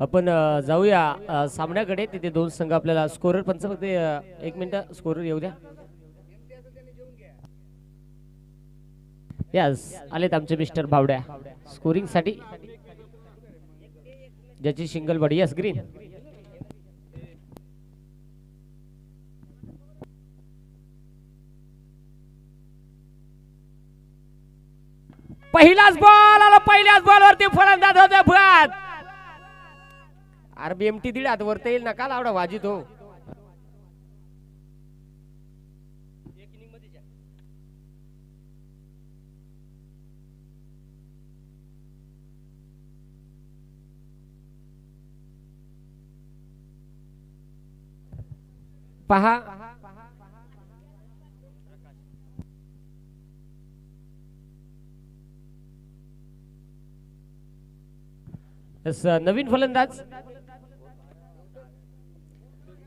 आपण जाऊया सामन्याकडे. तिथे दोन संघ आपल्याला स्कोरर पंच फक्त 1 मिनिट स्कोरर येऊ द्या. यस, आलेत आमचे मिस्टर भावड्या स्कोरिंग साठी, ज्याची सिंगल बॉडी. Yes, green. पहिलाच बॉल आला. पहिल्याच बॉलवरती फलंदाज होते फुलात. आरबीएमटी दीड हात वरता येईल नका लावडा वाजित हो. पहा नवीन फलंदाज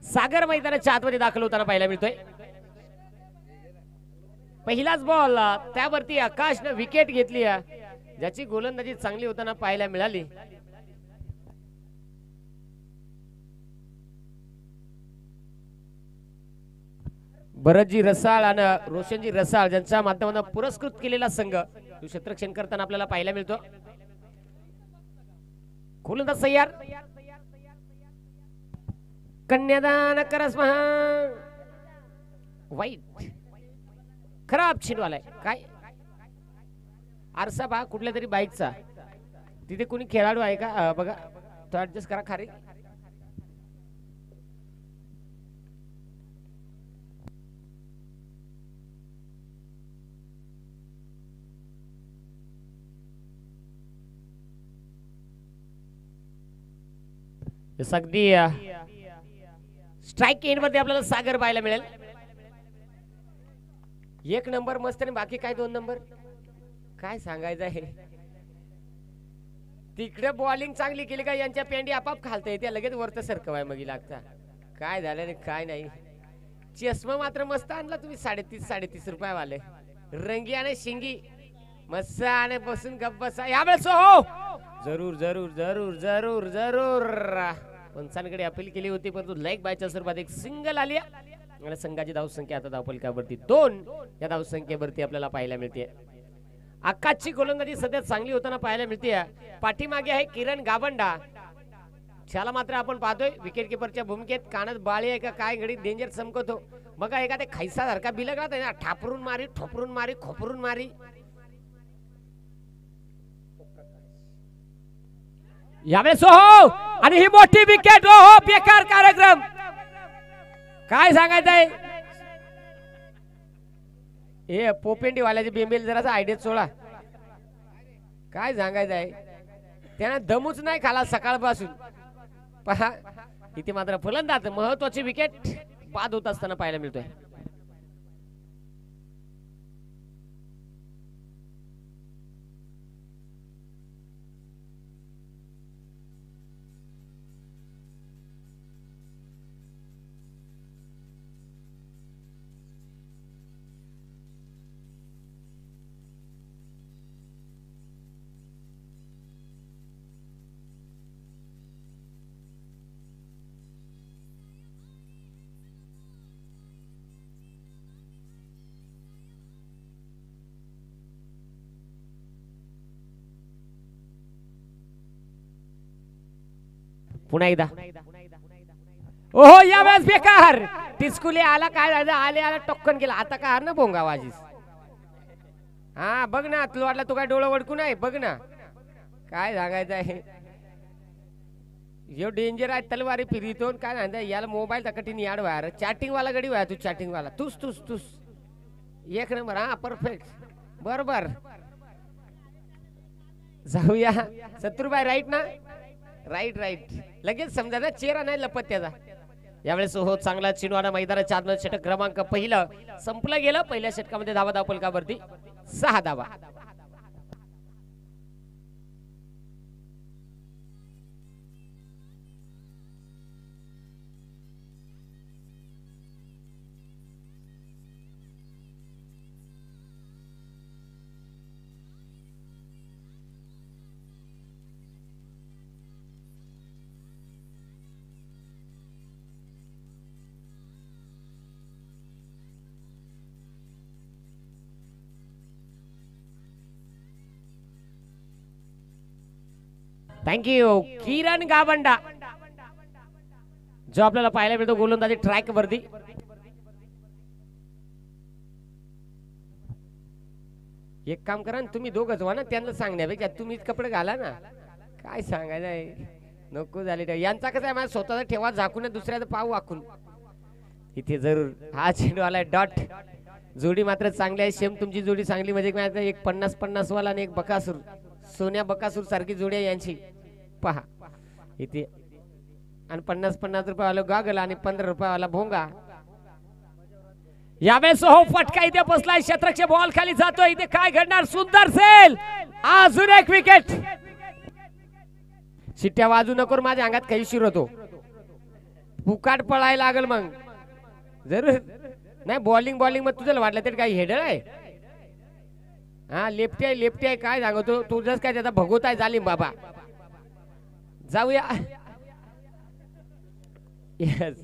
सागर मैदानाच्या आतमध्ये दाखल होताना पाहायला मिळतोय. पहिलाच बॉल त्यावरती आकाशने विकेट घेतली, ज्याची गोलंदाजी चांगली होताना पाहायला मिळाली. भरतजी रसाळ आणि रोशनजी रसाळ ज्यांच्या माध्यमातून पुरस्कृत केलेला संघ क्षेत्ररक्षण करताना आपल्याला पाहायला मिळतो. गोलंदाज तयार. कन्यादान करस महा वाईट खराब छिनवालाय. काय आरसा पहा कुठल्या तरी बाईकचा. तिथे कोणी खेळाडू आहे का बघा, तो ऍडजस्ट करा. खाली अगदी स्ट्राइक एंड मध्ये आपल्याला सागर पाहायला मिळेल. 1 नंबर मस्त आणि बाकी काय 2 नंबर. काय सांगायचं आहे. तिकडे बॉलिंग चांगली केली का यांच्या पेंडी आपाप खालता येते, लगेच वरत सरकवाय मगी लागता. काय झालं नाही काय नाही. चष्मा मात्र मस्त आणला तुम्ही. 33.5 रुपये वाले रंगी आणि शिंगी मस्त आणि बसून गप्प बसा यावेळेस. हो जरूर जरूर जरूर जरूर जरूर पंचांकडे अपील केली होती, परंतु लाईक बायच्या स्वरूपात एक सिंगल आली आणि संघाची धावसंख्या आता धावफलकावरती 2 या धावसंख्येवरती आपल्याला पाहायला मिळते. आकाशची गोलंदाजी सध्या चांगली होताना पाहायला मिळते. पाठीमागे आहे किरण गावंडा. त्याला मात्र आपण पाहतोय विकेट किपरच्या भूमिकेत. कानात बाळी आहे का काय घडी डेंजर चमकतो बघा. एखाद्या खायसा सारखा बिलगला ठापरून मारी ठोपरून मारी खोपरून मारी. यावेळेस हो आणि ही मोठी विकेट. हो बेकार कार्यक्रम. काय सांगायचंय. हे पोपेंडी वाल्याचे बेंबेल जरासा आयडिया सोडा. काय सांगायचंय. त्यांना दमूच नाही खाला सकाळपासून. पहा इथे मात्र फलंदाज महत्वाची विकेट बाद होत असताना पाहायला मिळतोय. पुन्हा एकदा. ओहो यावेळेस बेकार. टिस्कुले आला काय आले आला टक्कन केला. आता काय ना भोंगा वाजीस. हा बघ ना तुला वाटलं तू काय डोळं वडकून आहे. बघ ना काय सांगायचं आहे. यो डेंजर आहे तलवारी फिरितो काय सांगता. याला मोबाईल तकटीन याड व्हायर. चॅटिंग वाला गडी व्हाय. तू चॅटिंग वाला तुस तुस तुस 1 नंबर. हा परफेक्ट बरोबर. जाऊया शत्रुबाई राईट ना. राईट राईट लगेच समजा ना चेहरा नाही लपत त्याचा. यावेळेस हो चांगला चिनवाडा मैदानाच्या आतमध्ये षटक क्रमांक पहिलं संपलं गेलं. पहिल्या षटकामध्ये धावा धावफलकावरती 6 धावा. थँक्यू किरण गावंडा जो आपल्याला पाहायला मिळतो गोलंदाजी ट्रॅक वरती. एक काम करा ना तुम्ही दोघंच व्हा ना, त्यांना सांगण्यापेक्षा तुम्हीच कपडे घाला ना. काय सांगायचं आहे नको झाले. यांचा कसं आहे माझ्या स्वतःचा ठेवा झाकून दुसऱ्याचा पाव वाकून इथे जरूर हा चेंडू आलाय डॉट. जोडी मात्र चांगली आहे. शेम तुमची जोडी चांगली म्हणजे एक 50-50 वाला आणि एक बकासूर सोन्या बकासूर सारखी जोडी आहे यांची पहा इथे. आणि 50-50 रुपयावाला गागल आणि 15 रुपयावाला भोंगा. यावेळेस हो फटका इथे बसलाय. क्षेत्रक्षे बॉल खाली जातोय. इथे काय घडणार सुंदर सेल. अजून एक विकेट. शिट्ट्या वाजू नको माझ्या अंगात काही शिर होतो. फुकाट पळायला लागल मग जरूर. नाही बॉलिंग मग तुझं वाटलं तरी काही हेडर आहे. हा लेफ्टी आहे काय सांगतो तुझंच काय त्याचा भगवत आहे जालीम बाबा. जाऊया. येस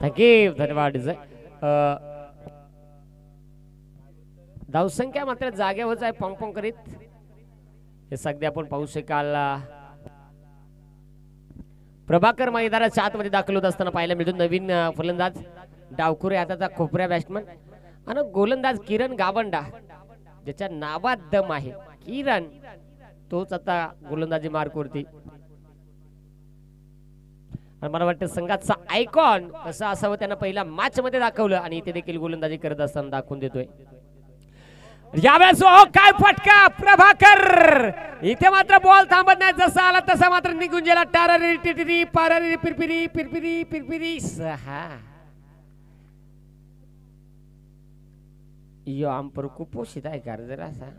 थँक्यू धन्यवाद. धावसंख्या मात्र जागेवरच आहे पॉंग पॉंग करीत. हे सध्या आपण पाहू शकाल. प्रभाकर मैदानाच्या आतमध्ये दाखल होत असताना पाहायला मिळतो नवीन फलंदाज डावखुरे हाताचा खोपऱ्या बॅट्समन आणि गोलंदाज किरण गावंडा ज्याच्या नावात दम आहे. किरण तोच आता गोलंदाजी मार्कवरती. मला वाटतं संघाचा आयकॉन कसं असावं त्यांना पहिल्या मॅच मध्ये दाखवलं आणि इथे देखील गोलंदाजी करत असताना दाखवून देतोय. यावेळेस काय फटका प्रभाकर. इथे मात्र बॉल थांबत नाही. जसा आला तसा मात्र निघून गेला. टारारी टिटिरी पारारी पिरपिरी पिरपिरी पिरपिरी 6. यो आमपर कुपोषित आहे का जरा असा.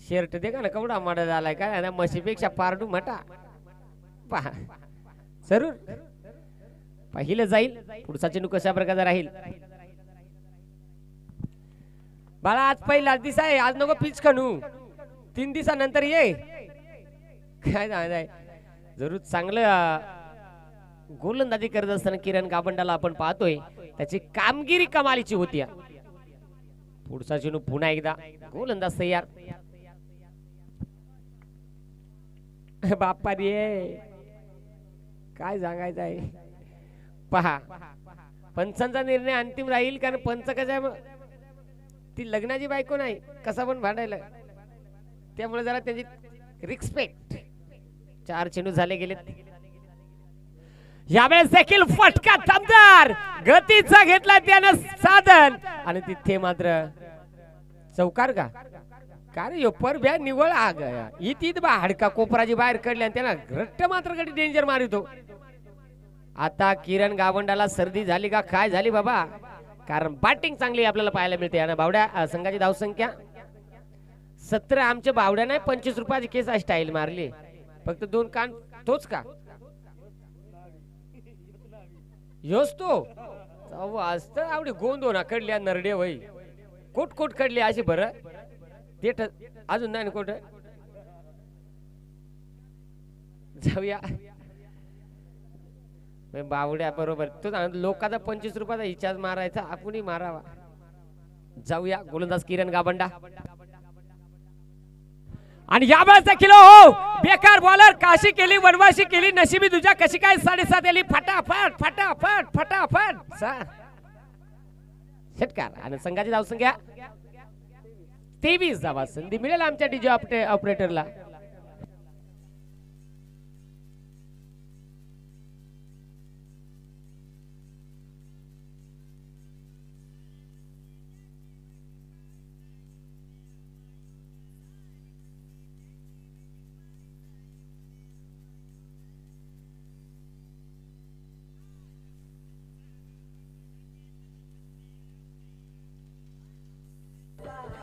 शर्ट दे का ना कवडा माडा झालाय काय म्हशीपेक्षा पारडू मटा पहा जरूर. पहिलं जाईल पुढचा चेंडू कशा प्रकारे राहील. बाळा आज पहिला दिवस आहे. आज नको पिच खणू 3 दिवसानंतर ये. काय नाही जरूर चांगलं गोलंदाजी करत असताना किरण गावंडाला आपण पाहतोय त्याची कामगिरी कमालीची होती. पुढचा चेंडू पुन्हा एकदा गोलंदाज तयार. बाप्पा रे काय सांगायचं आहे पहा. पंचांचा निर्णय अंतिम राहील कारण पंच कसा ती लग्नाची बायको नाही कसा पण भांडायला त्यामुळे जरा त्याची रिस्पेक्ट. 4 चेंडू झाले गेलेत. यावेळेस देखील फटका दमदार गतीचा घेतला त्यानं साधन आणि तिथे मात्र चौकार का काय रे पर ब्या निवळ आ गया. इथे हाडका कोपराची बाहेर काढली आणि त्यांना घट्ट मात्र कधी डेंजर मारितो. आता किरण गावंडाला सर्दी झाली का काय झाली बाबा कारण बॅटिंग चांगली आपल्याला पाहायला मिळते. आणि बावड्या संघाची धावसंख्या 17. आमच्या बावड्या नाही 25 रुपयाची केस स्टाईल मारली फक्त 2 कान तोच का योच तो असत आवडी गोंदोना कडल्या नरडे वय कोट कडली अशी बरं ते अजून नाही कोट. जाऊया बावड्या बरोबर तो लोकांचा 25 रुपयाचा हिचाच मारायचा आपणही मारावा. जाऊया गोलंदाज किरण गावंडा आणि यावेळेस देखील हो बेकार बॉलर काशी केली वनवाशी केली नशिबी तुझ्या कशी काय 7.5 आली फटाफट फटाफट फटाफट षटकार. आणि संघाची धावसंख्या 23 धावा. संधी मिळेल आमच्या डीजे ऑपरेटरला.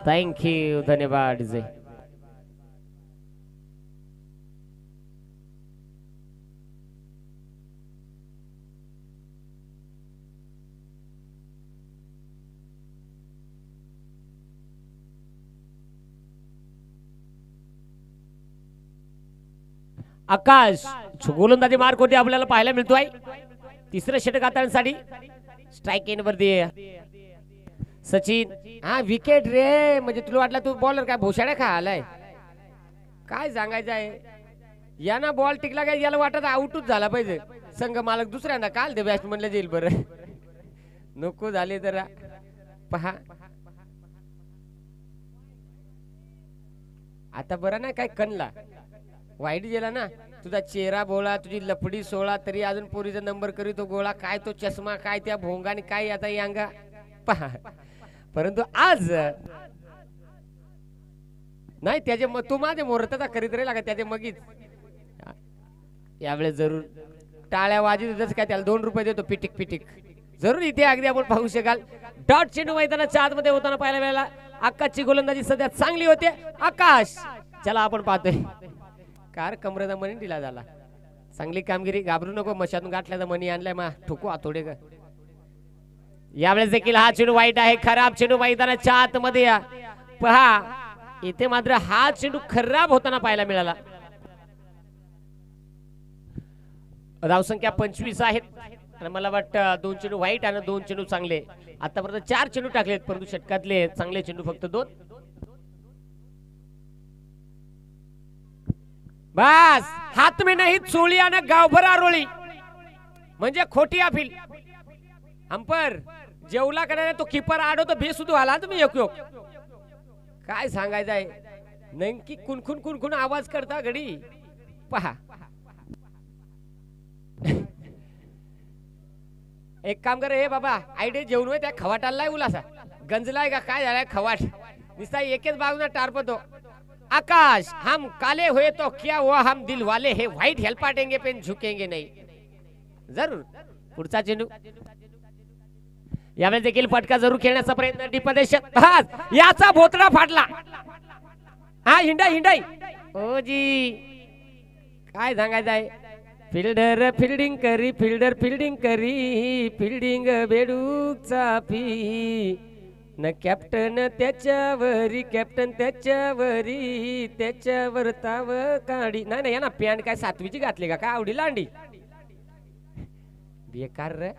थँक्यू धन्यवाद. आकाश गोलंदाजी मार्क होते आपल्याला पाहायला मिळतोय. तिसरं षटक हाताळण्यासाठी स्ट्राइक एंड वरती सचिन. हा विकेट रे, म्हणजे तुला वाटलं तू बॉलर काय भोशाड्या खा आलाय काय सांगायचं आहे. याना बॉल टिकला काय याला वाटत आउटच झाला पाहिजे. संघ मालक दुसऱ्यांदा काल दे बॅट्समनला जाईल बरं नको झाले तर पहा. आता बरं ना काय कणला वाईट गेला ना. तुझा चेहरा बोळा, तुझी लफडी सोळा, तरी अजून पोरीचा नंबर करी तो गोळा. काय तो चष्मा, काय त्या भोंगाने, काय आता यांगा पहा. परंतु आज नाही त्याचे तू माझे मुहूर्ताचा करीत राहील का त्याचे मगीच यावेळेस जरूर टाळ्या वाजित काय त्याला 2 रुपये देतो पिटिक पिटिक जरूर. इथे अगदी आपण पाहू शकाल डॉट चेंडू मैदानाच्या आतमध्ये होताना पाहायला मिळाला. आकाशची गोलंदाजी सध्या चांगली होते. आकाश चला आपण पाहतोय कार कमरेचा मनी दिला झाला. चांगली कामगिरी, घाबरू नको. मशातून गाठल्याचा मनी आणलाय मा ठोकू आतोडे ग. यावेळेस देखील हा चेंडू वाईट आहे. खराब चेंडू मैदानाच्या आतमध्ये या पहा. इथे मात्र हा चेंडू खराब होताना पाहायला मिळाला. धावसंख्या 25 आहेत आणि मला वाटतं 2 चेंडू वाईट आणि 2 चेंडू चांगले. आतापर्यंत 4 चेंडू टाकलेत परंतु षटकातले चांगले चेंडू फक्त 2. बस हात में नाही चोळी आणि गावभर आरोळी म्हणजे खोटी अपील. अंपर जेवला का तो किपर आडो तर बेसुदू आला तुम्ही एक काय सांगायचं आहे. नेमकी कुणकुण कुणकुण आवाज करता घडी पहा. एक काम कर हे बाबा आयडे जेवण त्या खवाटाला उलासा गंजलाय का काय झालाय खवाट निस्ता एकच बाजूला टारपतो. आकाश हम काले हुए तो क्या हुआ, हम दिल वाले है, व्हाइट हेल्प पाटेंगे पेन झुकेंगे नहीं. जरूर पुढचा चेंडू यावेळेस देखील फटका जरूर खेळण्याचा प्रयत्न डिपदेशात. याचा भोतडा फाटला. हा हिंडाई हिंडाई ओ जी काय सांगायचं आहे. फिल्डर फिल्डिंग करी, फिल्डर फिल्डिंग करी, फिल्डिंग बेडूकचा फी न कॅप्टन त्याच्यावरी, कॅप्टन त्याच्यावरी, त्याच्यावर ताव काढी. नाही नाही ना पॅन्ट काय 7वीची घातली का काय आवडी लांडी बेकार रे.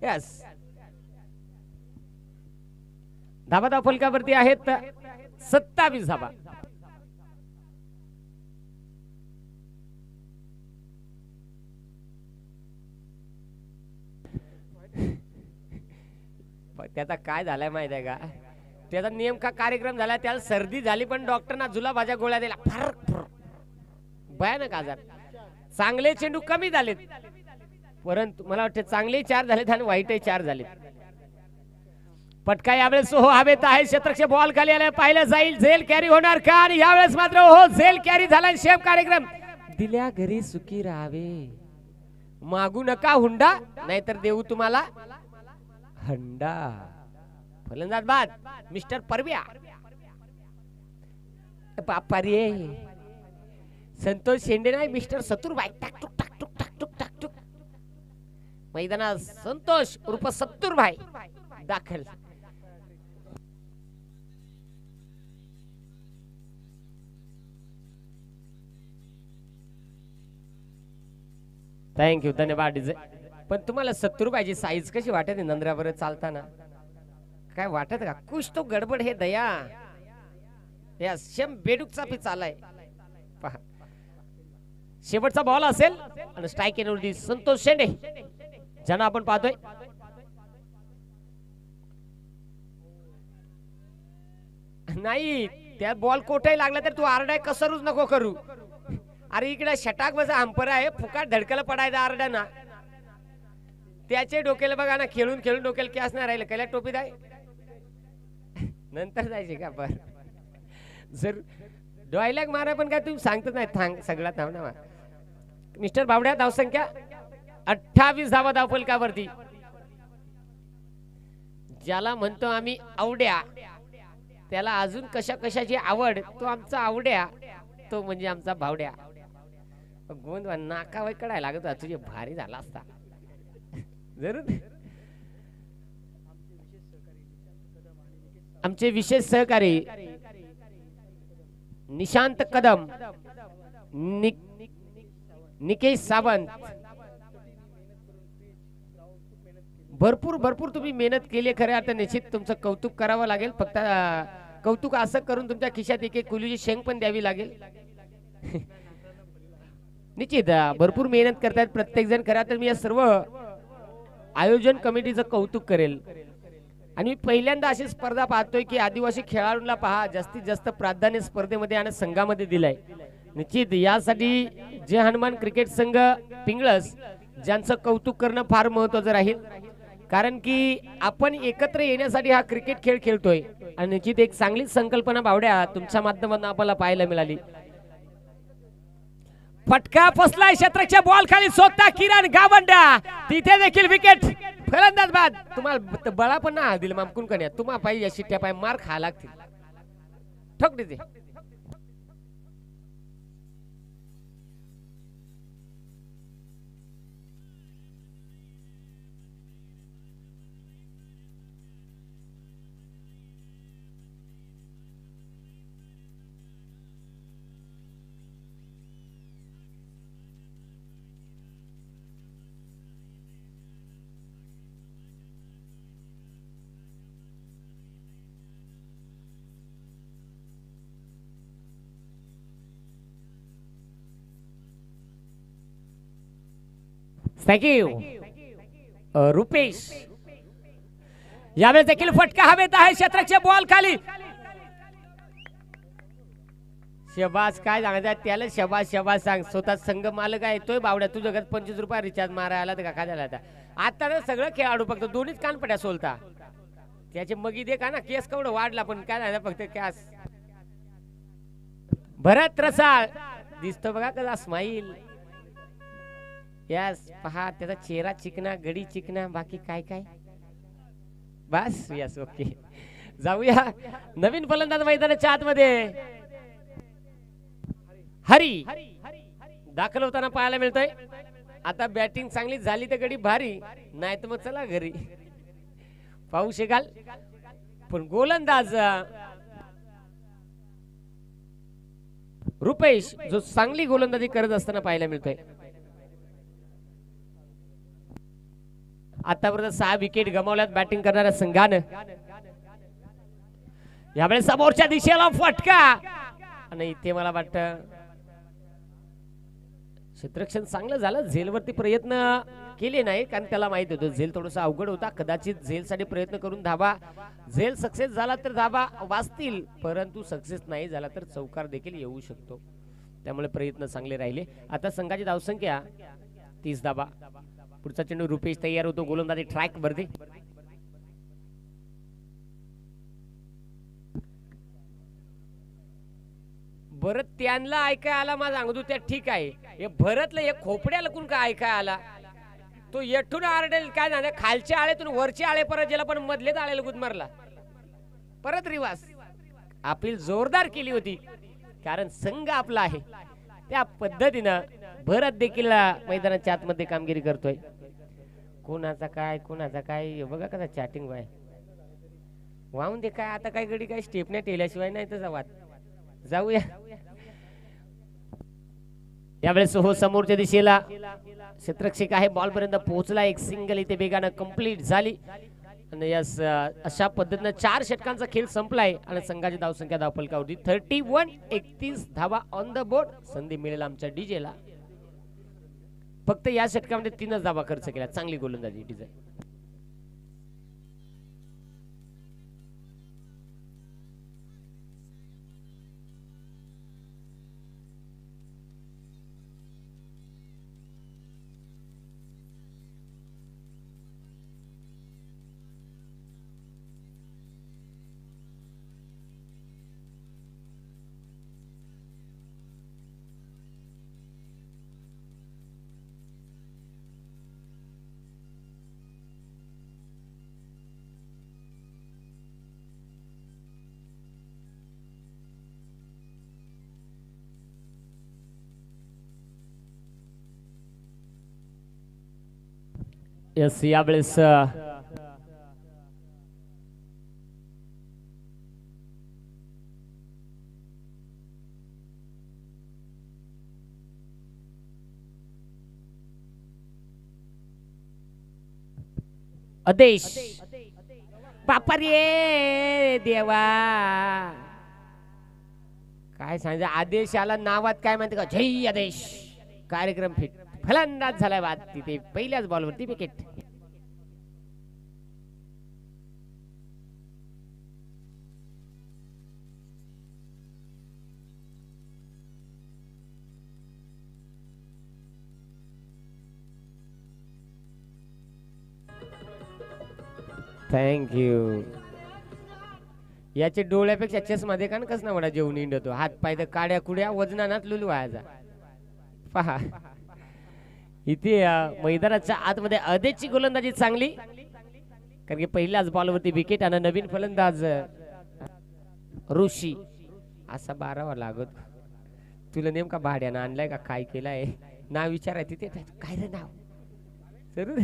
यस धाबा धाव फलकावरती आहेत 27 धाबा. त्याचा काय झालाय माहित आहे का. त्याचा नेमका कार्यक्रम झाला त्याला सर्दी झाली पण डॉक्टरना जुलाबाच्या गोळ्या दिल्या. फरक भयानक आजार. चांगले चेंडू कमी झालेत परंतु मला वाटतं चांगले 4 झालेत आणि वाईटही 4 झालेत. पटका यावेळेस हो हवेत आहे. क्षेत्रक्षे बॉल खाली आला पाहिलं जाईल. झेल कॅरी होणार का आणि यावेळेस मात्र हो झेल कॅरी झाला. शेम कार्यक्रम दिल्या घरी सुखी राहावे. मागू नका हुंडा नाहीतर देऊ तुम्हाला हंडा. फलंदाज बाद मिस्टर परव्या बापा रे. संतोष शेंडे नाही मिस्टर सत्तूरबाई. टाकटुक टाकटुक टाकटुक टाकटुक मैदानात संतोष उर्फ सत्तूरबाई दाखल. थँक्यू धन्यवाद. पण तुम्हाला 70 रुपयाची साईज कशी वाटते नंद्रावर चालताना काय वाटत का. कुछ तो गडबड हे दया. या शेम बेडूकचा पी चालाय पहा. शेवटचा बॉल असेल आणि स्ट्राइक एनवरती संतोष शेंडे ज्यांना आपण पाहतोय. नाही त्या बॉल कोठे लागला तर तू आरडाय कसरूच नको करू. अरे इकडे षटाक बसा अंपर आहे फुकाट धडकला पडायचा आरडा ना. त्याचे डोक्याला बघा ना खेळून खेळून डोक्याला कॅस नाही राहिलं. कैला टोपी दाय नंतर जायचे का पर जर डॉयलॅग मारा पण काय तुम्ही सांगतच नाही. थांग सगळा थांब ना मिस्टर बावड्या. धावसंख्या 28 धावा धाव फलकावरती. ज्याला म्हणतो आम्ही आवड्या त्याला अजून कशा कशाची आवड तो आमचा आवड्या तो म्हणजे आमचा भावड्या. गोंद नाका कडायला लागत तुझे भारी झाला असता जरूर. आमचे विशेष सहकारी निशांत कदम निकेश सावंत, भरपूर भरपूर तुम्ही मेहनत केली खरे आता निश्चित तुमचं कौतुक करावं लागेल. फक्त कौतुक असं करून तुमच्या खिशात एक एक कुलीची शेंग पण द्यावी लागेल. निश्चित भरपूर मेहनत करतायत प्रत्येक जण. खरा तर मी या सर्व आयोजन कमिटीचं कौतुक करेल. आणि मी पहिल्यांदा अशी स्पर्धा पाहतोय की आदिवासी खेळाडूंना पहा जास्तीत जास्त प्राधान्य स्पर्धेमध्ये आणि संघामध्ये दिलंय. निश्चित यासाठी जय हनुमान क्रिकेट संघ पिंगळस ज्यांचं कौतुक करणं फार महत्वाचं राहील. कारण की आपण एकत्र येण्यासाठी हा क्रिकेट खेळ खेळतोय आणि निश्चित एक चांगली संकल्पना बावड्या तुमच्या माध्यमातून आपल्याला पाहायला मिळाली. फटका फसलाय क्षेत्रच्या बॉल खाली सोडता किरण गावंडा, तिथे देखील विकेट. फलंदाज बाद. तुम्हाला बळा पण ना दिल मामकून कन्या तुम्हा पाहिजे शिट्ट्या पाय मार खा लागतील. ठोक देते. थँक्यू रुपेश. यावेळेस देखील फटका हवेत आहे क्षेत्राच्या बॉल खाली. शबास काय सांगायचं त्याला शबास शबास सांग. स्वतः संघ मालक आहे तोय बावड्या तुझं जगात 25 रुपये रिचार्ज मारायला तर का झाला आता. आता तर सगळं खेळाडू फक्त दोन्हीच कानपट्या सोलता त्याचे मगी दे का ना केस केवढं वाढला पण काय झालं फक्त कॅस. भरत रसाळ दिसतो बघा कसा स्माईल. यस पहा त्याचा चेहरा चिकना गडी चिकना बाकी काय काय बस. यस ओके जाऊया नवीन फलंदाज मैदानाच्या आतमध्ये. हरी दाखल होताना पाहायला मिळतोय. आता बॅटिंग चांगली झाली तर गडी भारी नाही तर मग चला घरी पाहू शकाल. पण गोलंदाज रुपेश जो चांगली गोलंदाजी करत असताना पाहायला मिळतोय. आतापर्यंत 6 विकेट गमावल्यात बॅटिंग करणाऱ्या संघानं. यावेळेस समोरच्या दिशेला फटका आणि इथे मला वाटतं क्षेत्ररक्षण चांगलं झालं. झेलवरती प्रयत्न केले नाही कारण त्याला माहित होतं झेल थोडासा अवघड होता. कदाचित झेलसाठी प्रयत्न करून धाबा झेल सक्सेस झाला तर धाबा वाचतील परंतु सक्सेस नाही झाला तर चौकार देखील येऊ शकतो. त्यामुळे प्रयत्न चांगले राहिले. आता संघाची धावसंख्या 30 धाबा. पुढचा चेंडू रुपेश तयार होतो गोलंदाजी ट्रॅक वरती. भरत त्यांना ऐकाय आला माझा सांगतो त्या ठीक आहे. हे भरतला एक खोपड्याला कोण काय ऐकाय आला तो येठून आरडेल काय झालं खालच्या आळेतून वरच्या आळे परत गेला पण मधलेच आळेला गुद मारला परत रिवास. अपील जोरदार केली होती कारण संघ आपला आहे. त्या पद्धतीनं भरत देखील मैदानाच्या आतमध्ये कामगिरी करतोय. कोणाचा काय बघा कसा चॅटिंग बाय वाहून दे काय आता काय गडी काय स्टेप नाही टेल्याशिवाय नाही तर वाद. जाऊया यावेळेस हो समोरच्या दिशेला क्षेत्ररक्षक आहे बॉल पर्यंत पोहोचला. एक सिंगल इथे वेगानं कंप्लीट झाली आणि यस अशा पद्धतीने 4 षटकांचा खेळ संपलाय आणि संघाची धावसंख्या धावफलकावरती 31-31 धावा ऑन द बोर्ड. संधी मिळेल आमच्या डीजेला. फक्त या षटकामध्ये 3च धावा खर्च केला. चांगली गोलंदाजी डीजे. यस यावेळेस आदेश बापा रे देवा काय सांगायचं आदेशाला नावात काय म्हणते का जय आदेश कार्यक्रम फिट फलंदाज झालाय बाद तिथे पहिल्याच बॉलवरती विकेट थँक्यू याचे डोळ्यापेक्षा चष्मा दे का कस ना म्हणा जेवून इंडतो हात पाय तर काड्या कुड्या वजनात लुलू व्हायचा पहा इथे मैदानाच्या आतमध्ये आदेशची गोलंदाजी चांगली कारण की पहिल्याच बॉलवरती विकेट आणि नवीन फलंदाज ऋषी असा 12वा लागत तुला नेमका भाड्यानं आणलाय का काय केलाय नाव विचाराय तिथे काय रे नाव जरूर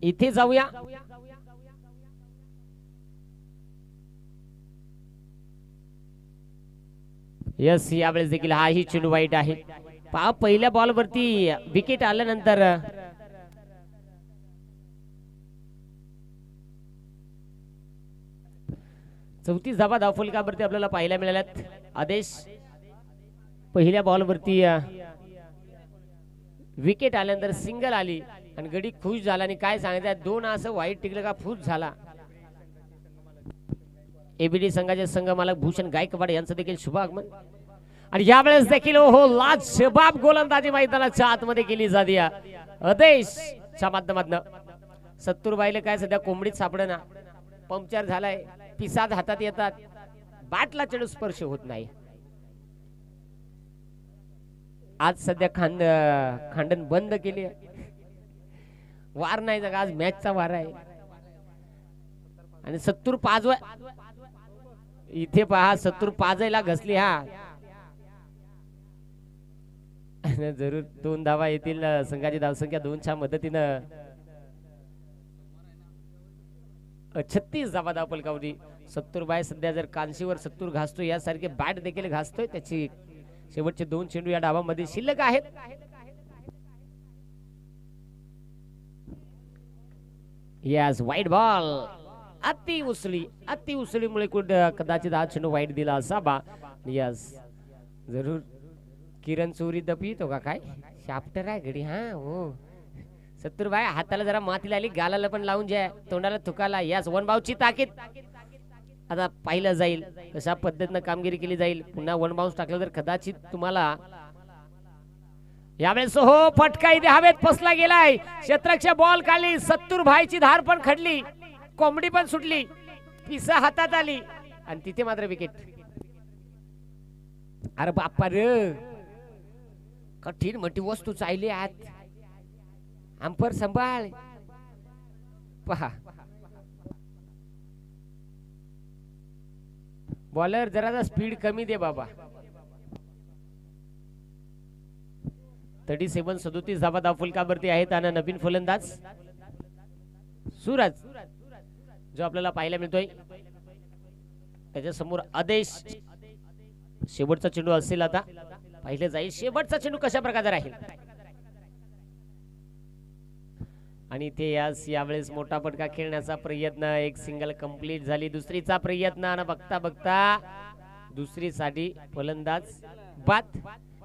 इथे जाऊया यस यावेळेस देखील हाही चेंडू वाईट आहे पहा पहिल्या बॉल वरती विकेट आल्यानंतर चौथी धावा धावफलकावरती आपल्याला पाहायला मिळाल्यात आदेश पहिल्या बॉल वरती विकेट आल्यानंतर सिंगल आली आणि गडी खुश झाला आणि काय सांगायचं दोन असं वाईट टिकलं का खुश झाला एबीडी संघाचे संघ मालक भूषण गायकवाड यांचं देखील शुभ आगमन आणि यावेळेस देखील हो लाजवाब गोलंदाजी मैदानाच्या आतमध्ये केली जाते आदेशच्या माध्यमातून सत्तूरबाईला काय सध्या कोंबडीत सापडना पंक्चर झालाय पिसाद हातात येतात बॅटला चेंडू स्पर्श होत नाही आज सध्या खांडन बंद केली वार नाही जागा आज मॅचचा वार आहे आणि 70 पाजवा इथे पहा 70 पाजायला घसली हा जरूर 2 धावा येतील संघाची धावसंख्या 2च्या मदतीनं 36 धावा धावफलकावरी 70 बाय सध्या जर कांशीवर 70 घासतो यासारखे बॅट देखील घासतोय त्याची शेवटचे 2 चेंडू या डावामध्ये शिल्लक आहेत यस वाईट बॉल अति उसळीमुळे कदाचित हा चेंडू वाईट दिला असावा यस जरूर किरण चोरी दपी तो का काय शाफ्टर आहे घडी हा हो 70 बाय हाताला जरा माती लागली गालाला पण लावून ज्या तोंडाला थुकाला यस वन बाउन्सची ताकीद आता पाहिलं जाईल कशा पद्धतीनं कामगिरी केली जाईल पुन्हा वन बाउन्स टाकलं तर कदाचित तुम्हाला यावेळेस हो फटका इथे हवेत फसला गेलाय क्षेत्ररक्षक बॉल काढली 70 भाईची धार पण खडली कोंबडी पण सुटली पिसा हातात आली आणि तिथे मात्र विकेट अरे बाप्पा रे कठीण मोठी वस्तू चालली आत अंपर संभाळ पहा बॉलर जरा स्पीड कमी दे बाबा 37 धावा धावफलकावरती आहेत आणि नवीन फलंदाज सूरज जो आपल्याला पाहायला मिळतोय त्याच्या समोर आदेश शेवटचा चेंडू असेल आता पाहिले जाईल शेवटचा चेंडू कशा प्रकारे राहील आणि ते यावेळेस मोठा फटका खेळण्याचा प्रयत्न एक सिंगल कंप्लीट झाली दुसरीचा प्रयत्न आणि बघता बघता दुसरीसाठी फलंदाज बाद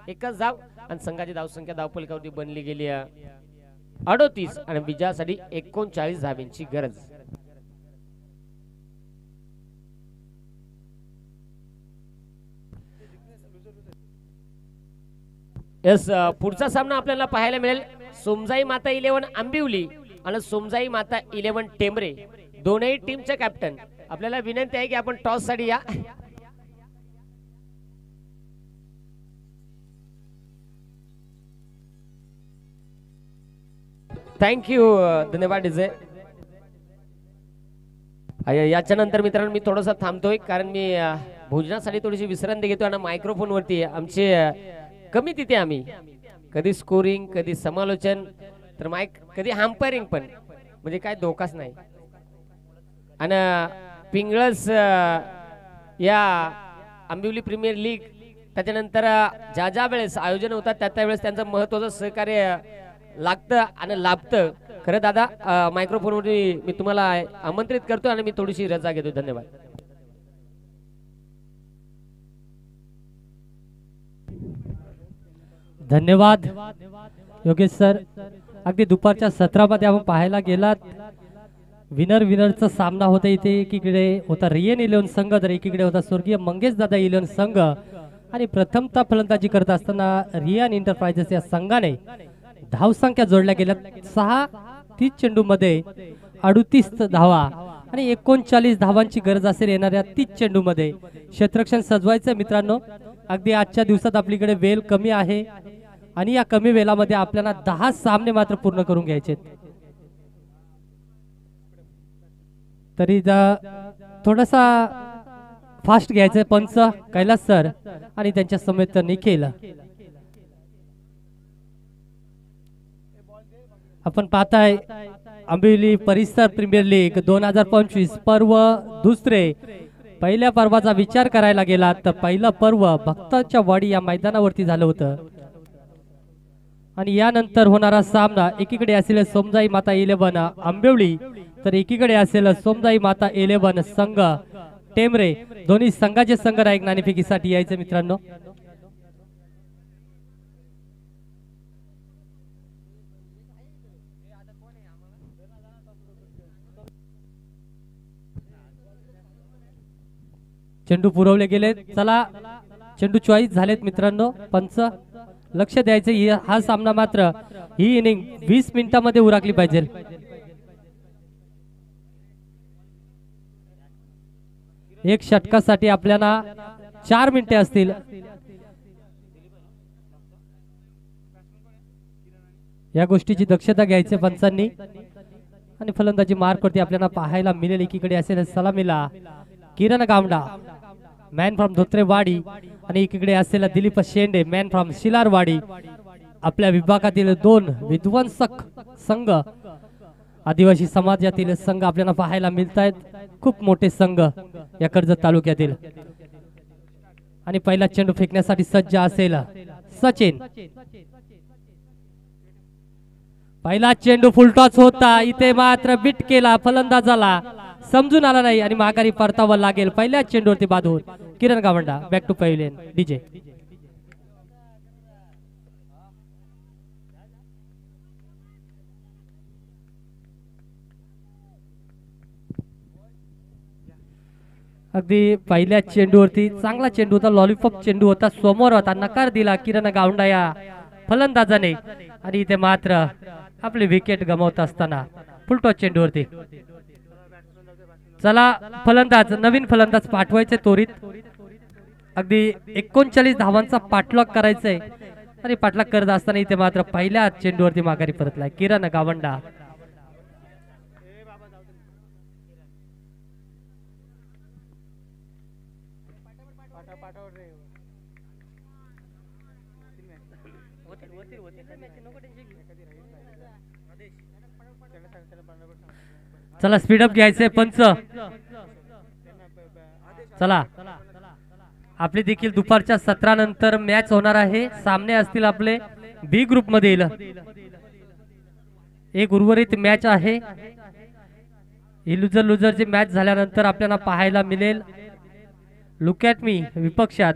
एकच धाव आणि संघाची धावसंख्या धावफलकावरती बनली गेली 38 आणि विजयासाठी 39 धावांची गरज यस पुढचा सामना आपल्याला पाहायला मिळेल सोमजाई माता 11 आंबिवली आणि सोमजाई माता 11 टेंबरे दोनही टीमचे कॅप्टन आपल्याला विनंती आहे की आपण टॉस साठी या थँक्यू. धन्यवाद डिजे. याच्या नंतर मित्रांनो मी थोडासा थांबतोय कारण मी भोजनासाठी थोडीशी विश्रांती घेतो आणि मायक्रोफोन वरती आमचे कमी तिथे आम्ही कधी स्कोरिंग कधी समालोचन तर माईक कधी हॅम्परिंग पण म्हणजे काय धोकाच नाही. आणि पिंगळस या आंबिवली प्रीमियर लीग त्याच्यानंतर ज्या ज्या वेळेस आयोजन होतात त्या वेळेस त्यांचं महत्त्वाचं सहकार्य लागतं आणि लाभतं. खरं दादा मायक्रोफोनवर मी तुम्हाला आमंत्रित करतो आणि मी थोडीशी रजा घेतो. धन्यवाद. धन्यवाद योगेश सर. अगदी दुपारच्या सत्रामध्ये आपण पाहायला गेलात विनरचा सामना होता. इथे एकीकडे होता रियन इलेव्हन संघ तर एकीकडे होता स्वर्गीय मंगेश दादा इलेव्हन संघ. आणि प्रथमतः फलंदाजी करत असताना रियन एंटरप्राइजेस या संघाने धावसंख्या जोडल्या गेल्या 6 चेंडू मध्ये 38 धावा आणि 39 धावांची गरज असेल येणाऱ्या 30 चेंडू मध्ये क्षेत्ररक्षण सजवायचं मित्रांनो. अगदी आजच्या दिवसात आपल्याकडे वेळ कमी आहे आणि या कमी वेळामध्ये आपल्याला 10 सामने मात्र पूर्ण करून घ्यायचे. तरी थोडासा फास्ट घ्यायचंय पंच कैलास सर आणि त्यांच्या समेत निखिल. आपण पाहताय आंबिवली परिसर प्रीमियर लीग 2025 पर्व दुसरे. पहिल्या पर्वाचा विचार करायला गेला तर पहिलं पर्व भक्ताच्या वाडी या मैदानावरती झालं होतं आणि यानंतर होणारा सामना एकीकडे असेल सोमजाई माता 11 आंबिवली तर एकीकडे असेल सोमजाई माता 11 संघ टेमरे. दोन्ही संघाचे संघनायक नाणेफेकीसाठी यायचे मित्रांनो. चेंडू पुरवले गेले. चला चेंडू चॉईस झालेत मित्रांनो. पंच लक्ष द्यायचे. हा सामना मात्र ही इनिंग 20 मिनिटांमध्ये उरकली पाहिजे. एक षटकासाठी आपल्याला 4 मिनिटे असतील. या गोष्टीची दक्षता घ्यायची पंचांनी आणि फलंदाजी मार्कवरती आपल्याला पाहायला मिळेल. एकीकडे असेल सलामीला किरण गावडा मॅन फ्रॉम धोत्रेवाडी आणि एकीकडे असलेला दिलीप शेंडे मॅन फ्रॉम शिलारवाडी. आपल्या विभागातील 2 विध्वंसक संघ आदिवासी समाजातील संघ आपल्याला पाहायला मिळत आहेत. खूप मोठे संघ या कर्जत तालुक्यातील. आणि पहिला चेंडू फेकण्यासाठी सज्ज असेल सचिन. पहिला चेंडू फुलटॉस होता. इथे मात्र बिट केला फलंदाजाला समजून आला नाही आणि माघारी परतावा लागेल. पहिल्या चेंडूवरती बाद होऊन किरण गावंडा बॅक टू पवेलियन. डीजे अगदी पहिल्या चेंडूवरती चांगला चेंडू होता. लॉलीपॉप चेंडू होता. समोर होता. नकार दिला किरण गावंडा या फलंदाजाने आणि इथे मात्र आपली विकेट गमावत असताना फुलटॉस चेंडूवरती. चला फलंदाज नवीन फलंदाज पाठवायचे त्वरित. अगदी 39 धावांचा पाठलाग करायचंय आणि पाठलाग करत असताना इथे मात्र पहिल्या चेंडूवरती माघारी परतलाय किरण गावंडा. चला स्पीडअप घ्यायचंय पंच. चला आपली देखील दुपारच्या 17 नंतर मॅच होणार आहे. सामने असतील आपले बी ग्रुप मधील. एक उर्वरित मॅच आहे. ही लुजरची मॅच झाल्यानंतर आपल्याला पाहायला मिळेल लुक ॲट मी विपक्षात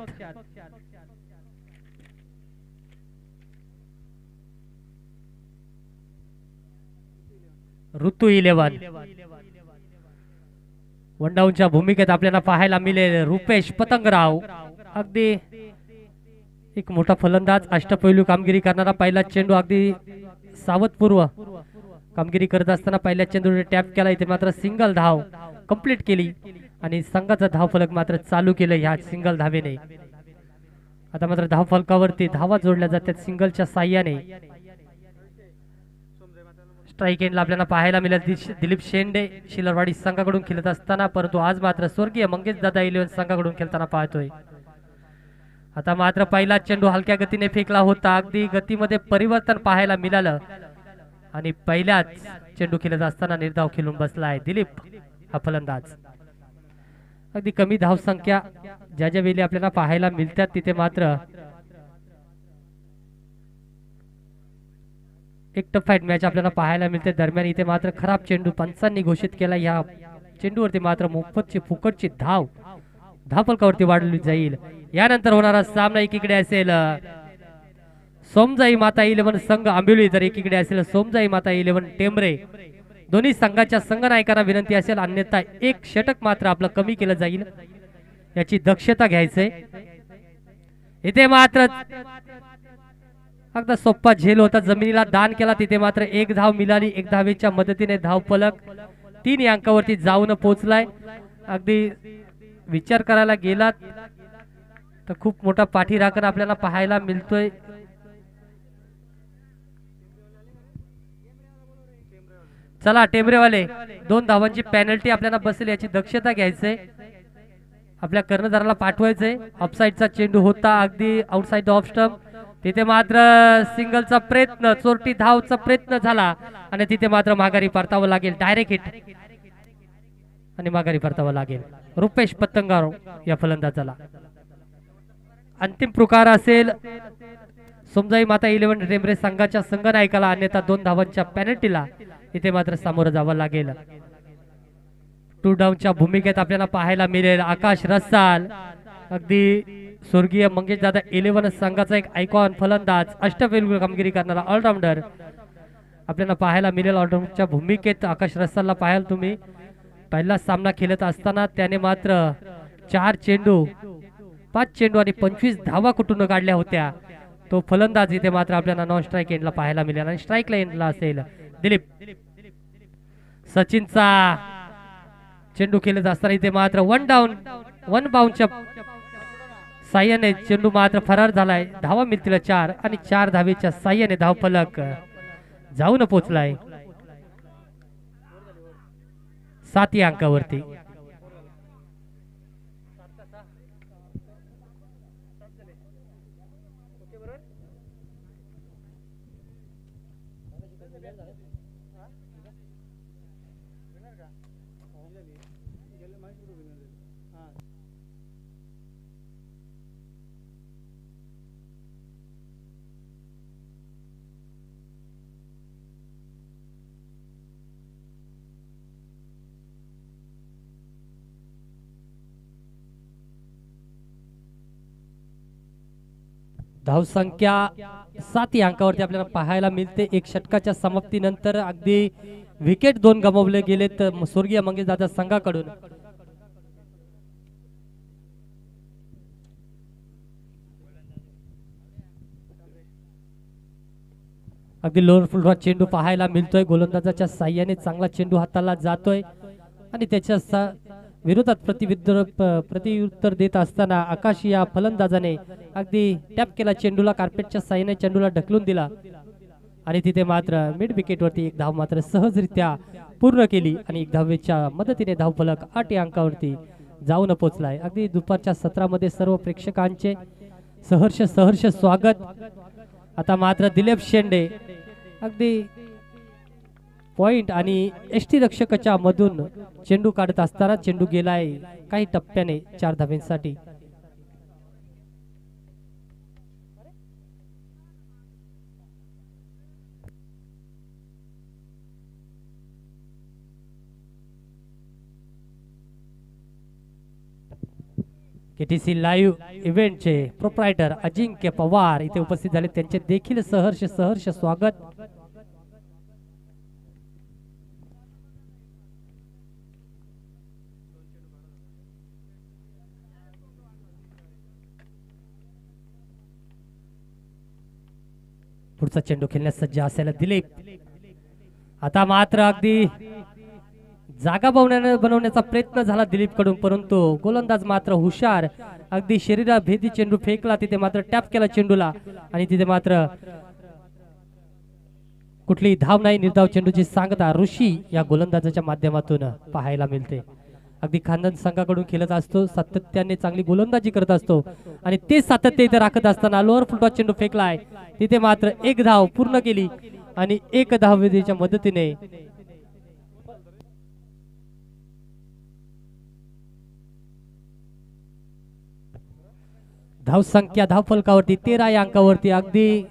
ऋतू 11 वनडाऊनच्या भूमिकेत आपल्याला पाहायला मिळेल रुपेश पतंगराव. अगदी एक मोठा फलंदाज अष्टपैलू कामगिरी करणारा. पहिला चेंडू अगदी सावधपूर्व कामगिरी करत असताना पहिल्या चेंडूने टॅप केला. इथे मात्र सिंगल धाव कंप्लीट केली आणि संघाचा धावफलक मात्र चालू केलं ह्या सिंगल धावेने. आता मात्र धावफलकावरती धावा जोडल्या जातात सिंगलच्या साह्याने. स्ट्राईक एंडला आपल्याला पाहायला मिळेल दिलीप शेंडे शिलरवाडी संघाकडून खेळत असताना, परंतु आज मात्र स्वर्गीय मंगेश दादा 11 संघाकडून खेळताना पाहतोय. आता मात्र पहिला चेंडू हलक्या गतीने फेकला होता, अगदी गतीमध्ये परिवर्तन पाहायला मिळालं आणि पहिल्याच चेंडू खेळत असताना निर्धाव खेळून बसलाय दिलीप हा फलंदाज. अगदी कमी धाव संख्या ज्या ज्या वेळी आपल्याला पाहायला मिळतात तिथे मात्र एक टफ फाईट मॅच आपल्याला पाहायला मिळते. दरम्यान इथे मात्र खराब चेंडू पंचांनी घोषित केला. या चेंडूवरती मात्र मोफतची फुकटची धाव धावफलकावरती वाढवली जाईल. यानंतर होणारा सामना एकीकडे असेल सोमजाई माता 11 संघ आंबिवली, तर एकीकडे असेल सोमजाई माता 11 टेंबरे. दोन्ही संघाच्या संघनायकांना विनंती असेल अन्यथा एक षटक मात्र आपलं कमी केलं जाईल, याची दक्षता घ्यायचंय. इथे मात्र अगदी सोप्पा झेल होता, जमिनीला दान केला, तिथे मात्र एक धाव मिळाली. एक धावेच्या मदतीने धावफलक 3 अंकावरती जाऊन पोहोचलाय. अगदी विचार करायला गेलात तर खूप मोठा पाठीराखण आपल्याला पाहायला मिळतोय. चला टेंबरेवाले 2 धावांची पेनल्टी आपल्याला बसेल, याची दक्षता घ्यायचंय. आपल्या कर्णधाराला पाठवायचंय. ऑफसाईडचा चेंडू होता, अगदी आउटसाइड ऑफ स्टंप. तिथे मात्र सिंगलचा प्रयत्न, चोरटी धावचा प्रयत्न झाला आणि तिथे मात्र माघारी परतावं लागेल. डायरेक्ट हिट आणि माघारी परतावं लागेल रुपेश पतंगार या फलंदाजाला. अंतिम पुकार असेल सोमजाई माता 11 टेंबरे संघाच्या संघनायकाला, अन्यथा 2 धावांच्या पेनल्टीला इथे मात्र सामोरं जावं लागेल. 2 डाऊनच्या भूमिकेत आपल्याला पाहायला मिळेल आकाश रसाल, अगदी स्वर्गीय मंगेश दादा 11 संघाचा एक आयकॉन फलंदाज, अष्टपैलू कामगिरी करणारा ऑलराऊंडर आपल्याला पाहायला मिळेल. ऑलराऊंडरच्या भूमिकेत आकाश रसालला पाहाल तुम्ही. पहिला सामना खेळत असताना त्याने मात्र 4 चेंडू 5 चेंडू आणि 25 धावा कुठून काढल्या होत्या. तो फलंदाज इथे मात्र आपल्याला नॉन स्ट्राईक एंडला पाहायला मिळेल आणि स्ट्राईकला एंडला असेल दिलीप. सचिनचा चेंडू खेळत असताना इथे मात्र 1 डाऊन 1 बाउंडच्या साह्याने चेंडू मात्र फरार झालाय. धावा मिळतील 4 आणि 4 धावेच्या साह्याने धावफलक जाऊन पोहोचलाय 7 अंकावरती. धावसंख्या 7 अंकावरती आपल्याला पाहायला मिळते. 1 षटकाच्या समाप्तीनंतर अगदी विकेट 2 गमावले गेलेत स्वर्गीय मंगेश दादा संघाकडून. अगदी लोअर फुलवा चेंडू पाहायला मिळतोय. गोलंदाजाच्या साह्याने चांगला चेंडू हाताला जातोय आणि त्याच्या विरोधात प्रतिउत्तर देत असताना आकाश या फलंदाजाने अगदी टॅप केला चेंडूला, कार्पेटच्या साह्याने चेंडूला ढकलून दिला आणि तिथे मात्र मिड विकेटवरती 1 धाव मात्र सहजरित्या पूर्ण केली आणि 1 धावेच्या मदतीने धावफलक 8 अंकावरती जाऊन पोहोचलाय. अगदी दुपारच्या सत्रामध्ये सर्व प्रेक्षकांचे सहर्ष स्वागत. आता मात्र दिलीप शेंडे अगदी पॉइंट आणि एसटी रक्षकाच्या मधून चेंडू काढत असताना चेंडू गेलाय काही टप्प्याने 4 धावांसाठी. केटीसी लाईव्ह इव्हेंटचे प्रोप्रायटर अजिंक्य पवार इथे उपस्थित झाले, त्यांचे देखील सहर्ष स्वागत. पुढचा चेंडू खेळण्यास सज्ज असेल दिलीप. आता मात्र अगदी जागा बनवण्याचा प्रयत्न झाला दिलीप कडून, परंतु गोलंदाज मात्र हुशार, अगदी शरीराभेदी चेंडू फेकला. तिथे मात्र टॅप केला चेंडूला आणि तिथे मात्र कुठली धाव नाही, निर्धाव चेंडूची सांगता ऋषी या गोलंदाजाच्या माध्यमातून पाहायला मिळते. अगदी खानदान संघाकडून खेळत असतो, सातत्याने चांगली गोलंदाजी करत असतो आणि ते सातत्य इथे राखत असताना लोअर फुलटॉस चेंडू फेकलाय, तिथे मात्र एक धाव पूर्ण केली आणि एक धाववेदीच्या मदतीने धाव संख्या धाव फलकावरती 13 या अंकावरती. अगदी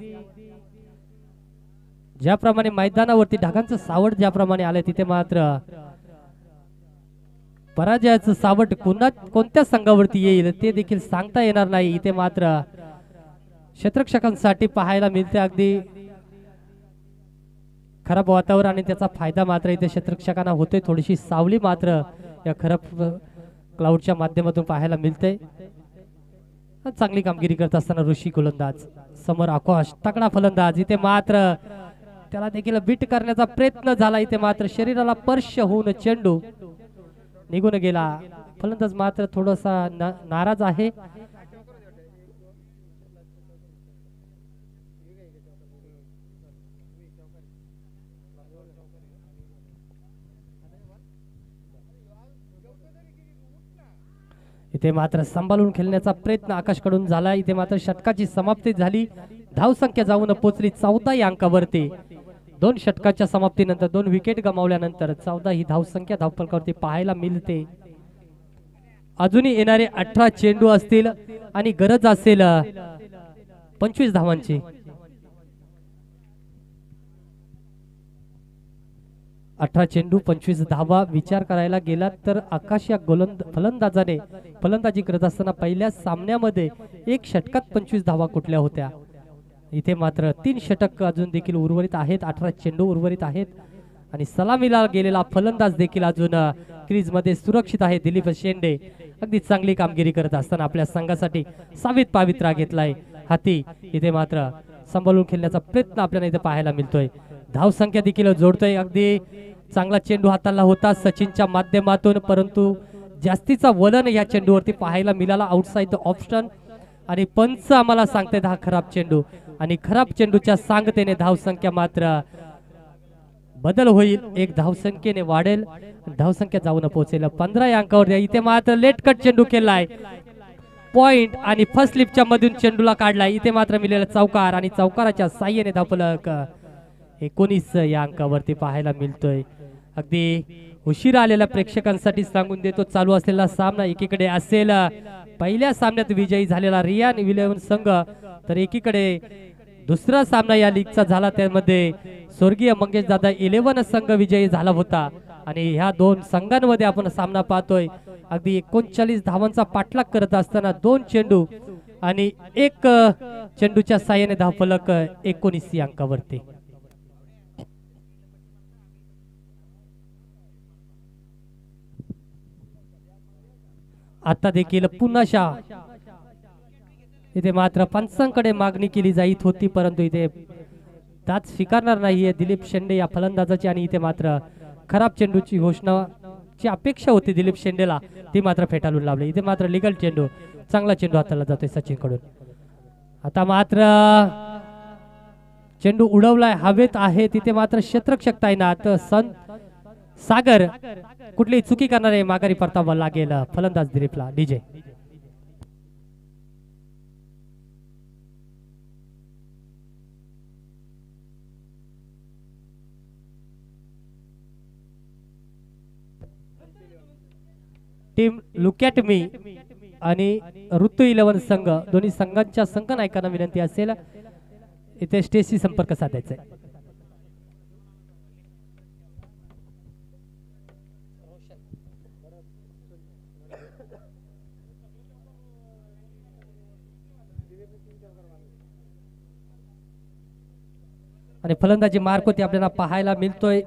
ज्याप्रमाणे मैदानावरती ढगांचं सावट ज्याप्रमाणे आलंय, तिथे मात्र पराजयाचं सावट कोणत्या संघावरती येईल ते देखील सांगता येणार नाही. इथे मात्र क्षेत्ररक्षकांसाठी पाहायला मिळते अगदी खराब वातावरण आणि त्याचा फायदा मात्र इथे क्षेत्ररक्षकांना होतोय. थोडीशी सावली मात्र या खराब क्लाउडच्या माध्यमातून पाहायला मिळते. चांगली कामगिरी करत असताना ऋषी गोलंदाज समोर आकाश तगडा फलंदाज, इथे मात्र त्याला देखील बीट करण्याचा प्रयत्न झाला, इथे मात्र शरीराला स्पर्श होऊन चेंडू निघून गेला. फलंदाज मात्र थोडासा नाराज आहे. इथे मात्र सांभाळून खेळण्याचा प्रयत्न आकाशकडून झाला. इथे मात्र षटकाची समाप्ती झाली. धाव संख्या जाऊन पोहोचली 14 या अंकावरती. 2 षटकाच्या समाप्तीनंतर 2 विकेट गमावल्यानंतर 14 ही धाव संख्या धावफलकावरती पाहायला मिळते. अजूनही येणारे 18 चेंडू असतील आणि गरज असेल 25 धावांची. 18 चेंडू 25 धावा विचार करायला गेला तर आकाश या फलंदाजाने फलंदाजी करत असताना पहिल्या सामन्यामध्ये 1 षटकात 25 धावा कुठल्या होत्या. इथे मात्र 3 षटक अजून देखील उर्वरित आहेत, 18 चेंडू उर्वरित आहेत आणि सलामीला गेलेला फलंदाज देखील अजून क्रीज मध्ये सुरक्षित आहे. दिलीप शेंडे अगदी चांगली कामगिरी करत असताना आपल्या संघासाठी सावित पावित्रा घेतलाय हाती. इथे मात्र सांभाळून खेळण्याचा प्रयत्न आपल्याला इथे पाहायला मिळतोय. धाव संख्या देखील जोडतोय. अगदी चांगला चेंडू हाताला होता सचिनच्या माध्यमातून, परंतु जास्तीचा वलन या चेंडूवरती पाहायला मिळाला. आउटसाइड ऑप्शन आणि पंच आम्हाला सांगतायत हा खराब चेंडू आणि खराब चेंडूच्या सांगतेने धाव संख्या मात्र बदल होईल. 1 धावसंख्येने वाढेल. धावसंख्या जाऊन पोहोचेल 15 या अंकावर. इथे मात्र लेट कट चेंडू केलाय पॉइंट आणि फर्स्ट स्लिपच्या मधून चेंडूला काढलाय. इथे मात्र मिळालेला चौकार आणि चौकाराच्या साह्याने धावफलक 19 या अंकावरती पाहायला मिळतोय. अगदी उशिरा आलेल्या प्रेक्षकांसाठी सांगून देतो, चालू असलेला सामना एकीकडे असेल पहिल्या सामन्यात विजयी झालेला रियान इलेव्हन संघ, तर एकीकडे दुसरा सामना या लीगचा झाला त्यामध्ये स्वर्गीय मंगेश दादा 11 संघ विजयी झाला होता. आणि ह्या 2 संघांमध्ये आपण सामना पाहतोय. अगदी 39 धावांचा पाठलाग करत असताना 2 चेंडू आणि 1 चेंडूच्या साह्याने धावफलक 19 या अंकावरती. आता देखील पुन्हा इथे मात्र पंचांकडे मागणी केली जात होती, परंतु इथे त्यात स्वीकारणार नाहीये दिलीप शेंडे या फलंदाजाची. आणि इथे मात्र खराब चेंडूची घोषणाची अपेक्षा होती दिलीप शेंडेला, ती मात्र फेटाळून लावली. इथे मात्र लिगल चेंडू, चांगला चेंडू हाताला जातोय सचिन कडून. आता मात्र चेंडू उडवलाय हवेत आहे, तिथे मात्र क्षेत्ररक्षक तैनात. सागर कुठली चुकी करणारे माघारी परतावा लागेल फलंदाज दिलीपला. DJ team look at me आणि ऋतू 11 संघ, दोन्ही संघांच्या संघ नायकांना विनंती असेल इथे स्टेजशी संपर्क साधायचा आहे. आणि फलंदाजी मार्क होती आपल्याला पाहायला मिळतोय.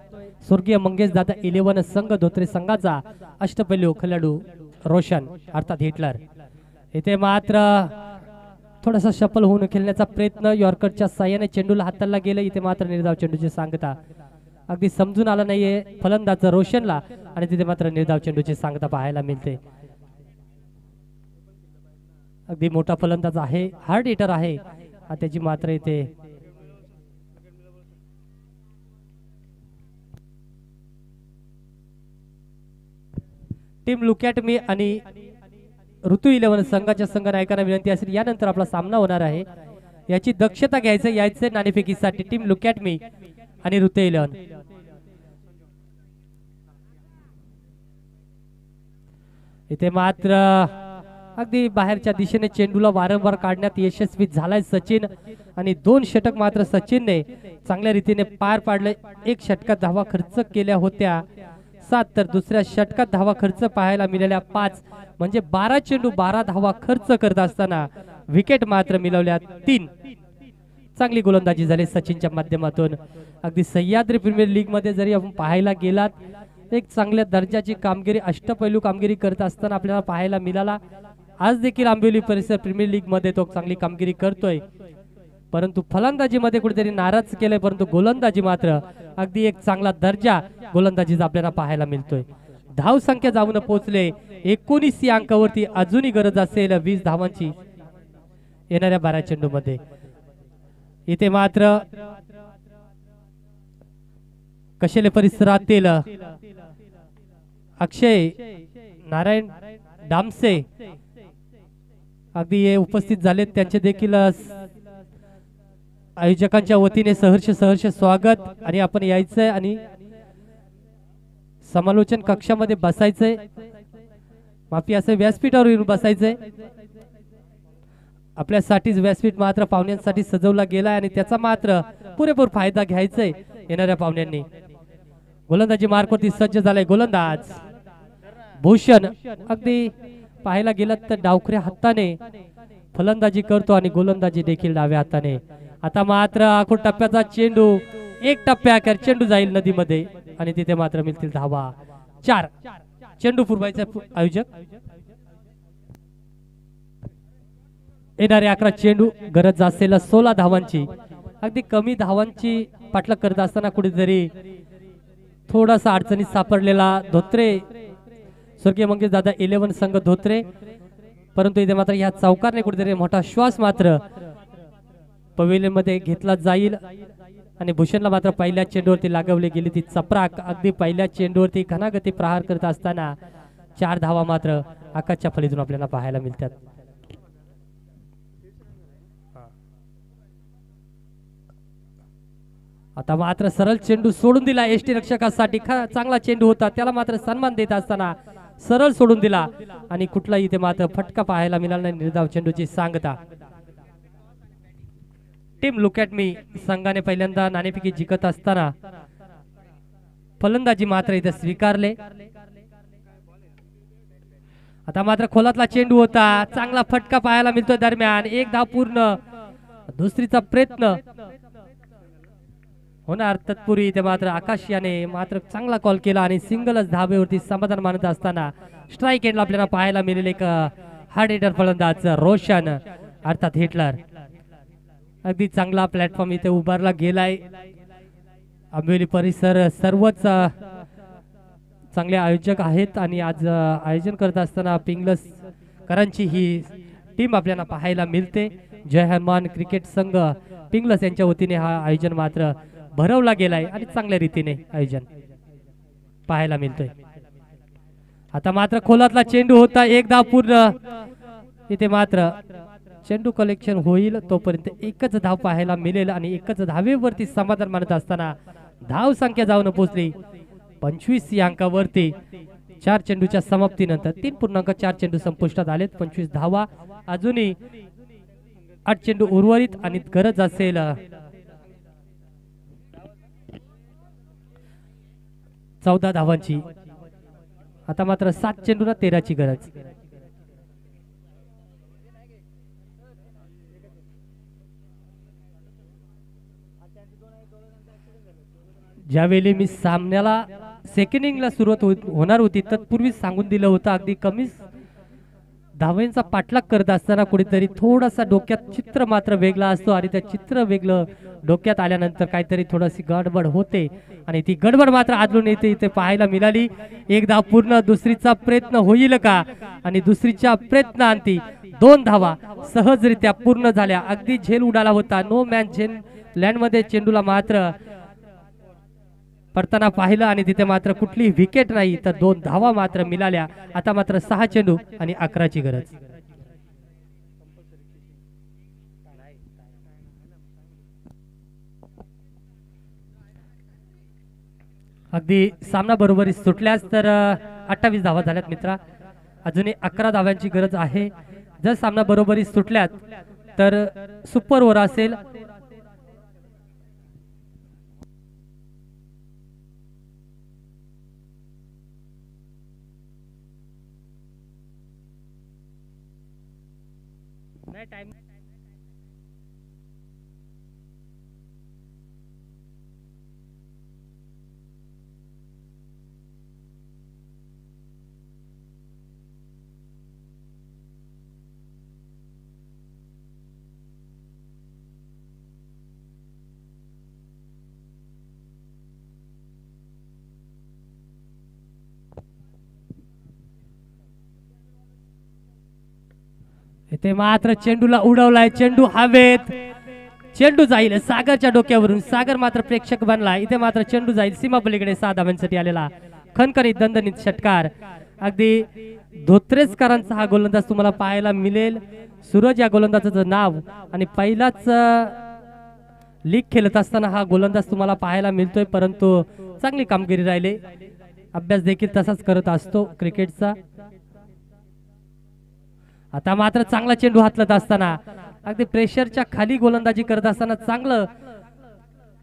स्वर्गीय मंगेश दादा 11 संघ धोत्रे संघाचा अष्टपैलू खेळाडू रोशन अर्थात हिटलर. इथे मात्र थोडासा शफल होऊन खेळण्याचा प्रयत्न यॉर्करच्या साह्याने चेंडूला हाताला गेलं. इथे मात्र निर्धाव चेंडूची सांगता अगदी समजून आला नाहीये फलंदाज रोशनला आणि तिथे मात्र निर्धाव चेंडूची सांगता पाहायला मिळते. अगदी मोठा फलंदाज आहे, हार्ड हिटर आहे, त्याची मात्र इथे टीम लुक ॲट मी आणि ऋतू 11 संघाच्या संघ नायकांना विनंती असेल यानंतर आपला सामना होणार आहे, याची दक्षता घ्यायचं यायचे नाणेफेकीसाठी टीम लुक ॲट मी आणि ऋतू 11. इथे मात्र अगदी बाहेरच्या दिशेने चेंडूला वारंवार काढण्यात यशस्वी झालाय सचिन आणि 2 षटक मात्र सचिनने चांगल्या रीतीने पार पाडले. 1 षटकात धावा खर्च केल्या होत्या 7, तर दुसऱ्या षटकात धावा खर्च पाहायला मिळाल्या 5, म्हणजे 12 चेंडू 12 धावा खर्च करत असताना विकेट मात्र मिळवल्या 3. चांगली गोलंदाजी झाली सचिनच्या माध्यमातून. अगदी सह्याद्री प्रीमियर लीग मध्ये जरी आपण पाहायला गेलात एक चांगल्या दर्जाची कामगिरी अष्टपैलू कामगिरी करत असताना आपल्याला पाहायला मिळाला. आज देखील आंबिवली परिसर प्रीमियर लीग मध्ये तो चांगली कामगिरी करतोय, परंतु फलंदाजीमध्ये कुठेतरी नाराज केलंय, परंतु गोलंदाजी मात्र अगदी एक चांगला दर्जा गोलंदाजीचा आपल्याला पाहायला मिळतोय. धाव संख्या जाऊन पोहोचले 19 या अंकावरती. अजूनही गरज असेल 20 धावांची येणाऱ्या 12 चेंडू मध्ये. इथे मात्र कशेले परिसरातील अक्षय नारायण डामसे अगदी हे उपस्थित झालेत, त्यांचे देखील आयोजकांच्या वतीने सहर्ष स्वागत. आणि आपण यायचंय आणि समालोचन कक्षामध्ये बसायचंय, माफी असं व्यासपीठावर येऊन बसायचंय. आपल्यासाठीच व्यासपीठ मात्र पाहुण्यांसाठी सजवला गेलाय आणि त्याचा मात्र पुरेपूर फायदा घ्यायचाय येणाऱ्या पाहुण्यांनी. गोलंदाजी मार्कवरती सज्ज झालाय गोलंदाज भूषण. अगदी पाहायला गेलात तर डावखऱ्या हाताने फलंदाजी करतो आणि गोलंदाजी देखील डाव्या हाताने. आता मात्र आखूड टप्प्याचा चेंडू 1 टप्प्याकर चेंडू जाईल नदीमध्ये आणि तिथे मात्र मिळतील धावा 4. चेंडू फुरवायचा आयोजक. येणारे 11 चेंडू गरज असेल 16 धावांची. अगदी कमी धावांची पाठलाग करत असताना कुठेतरी थोडासा अडचणीत सापडलेला धोत्रे स्वर्गीय मंगेश दादा 11 संघ धोत्रे, परंतु इथे मात्र या चौकारने कुठेतरी मोठा श्वास मात्र पवेलियन मध्ये घेतला जाईल आणि भूषणला मात्र पहिल्या चेंडूवरती लागवली गेली ती चपराक. अगदी पहिल्या चेंडूवरती घनागती प्रहार करत असताना 4 धावा मात्र आकाशच्या फलीतून आपल्याला पाहायला मिळतात. आता मात्र सरळ चेंडू सोडून दिला एसटी रक्षकासाठी. चांगला चेंडू होता, त्याला मात्र सन्मान देत असताना सरळ सोडून दिला आणि कुठलाही इथे मात्र फटका पाहायला मिळाला नाही. निर्धाव चेंडूची सांगता. टीम लुक ॲट मी संघाने पहिल्यांदा नाणेफेकी जिंकत असताना फलंदाजी मात्र इथे स्वीकारले. आता मात्र खोलातला चेंडू होता, चांगला फटका पाहायला मिळतोय दरम्यान. 1 धाव पूर्ण, दुसरीचा प्रयत्न होणार तत्पूर्वी इथे मात्र आकाश याने मात्र चांगला कॉल केला आणि सिंगलच धाब्यावरती समाधान मानत असताना स्ट्राईक एंडला आपल्याला पाहायला मिळेल एक हार्ड हिटर फलंदाज रोशन अर्थात हिटलर. अगदी चांगला प्लॅटफॉर्म इथे उभारला गेलाय. आंबिवली परिसर सर्वच चांगले आयोजक आहेत आणि आज आयोजन करत असताना पिंगलस करांची ही टीम आपल्याला पाहायला मिळते. जय हनुमान क्रिकेट संघ पिंगलस यांच्या वतीने हा आयोजन मात्र भरवला गेलाय आणि चांगल्या रीतीने आयोजन पाहायला मिळतोय. आता मात्र खोलातला चेंडू होता, 1 धाव पूर्ण. इथे मात्र चेंडू कलेक्शन होईल तोपर्यंत 1च धाव पाहायला मिळेल आणि 1च धावेवरती समाधान मानत असताना धाव संख्या जाऊन पोहोचली 25 या अंकावरती. 4 चेंडूच्या समाप्तीनंतर 3.4 चेंडू संपुष्टात आलेत. 25 धावा, अजूनही 8 चेंडू उर्वरित आणि गरज असेल 14 धावांची. आता मात्र 7 चेंडूला 13ची गरज. ज्यावेळी मी सामन्याला सेकंड इनिंगला सुरुवात होणार होती तत्पूर्वी सांगून दिलं होतं अगदी कमी धावांचा पाठलाग करत असताना कुठेतरी थोडासा डोक्यात चित्र मात्र वेगळा असतो आणि त्या चित्र वेगळं डोक्यात आल्यानंतर काहीतरी थोडीशी गडबड होते आणि ती गडबड मात्र आदलून येते इथे पाहायला मिळाली. 1 धाव पूर्ण, दुसरीचा प्रयत्न होईल का आणि दुसरीच्या प्रयत्नांती 2 धावा सहजरित्या पूर्ण झाल्या. अगदी झेल उडाला होता, नो मॅन झेल लँड मध्ये चेंडूला मात्र पडताना पाहिलं आणि तिथे मात्र कुठली विकेट नाही, तर 2 धावा मात्र मिळाल्या. आता मात्र 6 चेंडू आणि 11ची गरज. अगदी सामना बरोबरी सुटल्यास तर 28 धावा झाल्यात मित्रा. अजूनही 11 धाव्यांची गरज आहे. जर सामना बरोबरी सुटल्यात तर सुपर ओव्हर असेल. इथे मात्र चेंडूला उडवलाय. चेंडू हवेत. चेंडू जाईल सागरच्या डोक्यावरून. सागर मात्र प्रेक्षक बनला. इथे मात्र चेंडू जाईल सीमा पलीकडे. 6 धावांसाठी आलेला खणखणीत दणदणीत षटकार. अगदी धोत्रेजकरांचा हा गोलंदाज तुम्हाला पाहायला मिळेल. सूरज या गोलंदाजाचं नाव आणि पहिलाच लीग खेळत असताना हा गोलंदाज तुम्हाला पाहायला मिळतोय, परंतु चांगली कामगिरी राहिली. अभ्यास देखील तसाच करत असतो क्रिकेटचा. आता मात्र चांगला चेंडू हातलत असताना अगदी प्रेशरच्या खाली गोलंदाजी करत असताना चांगलं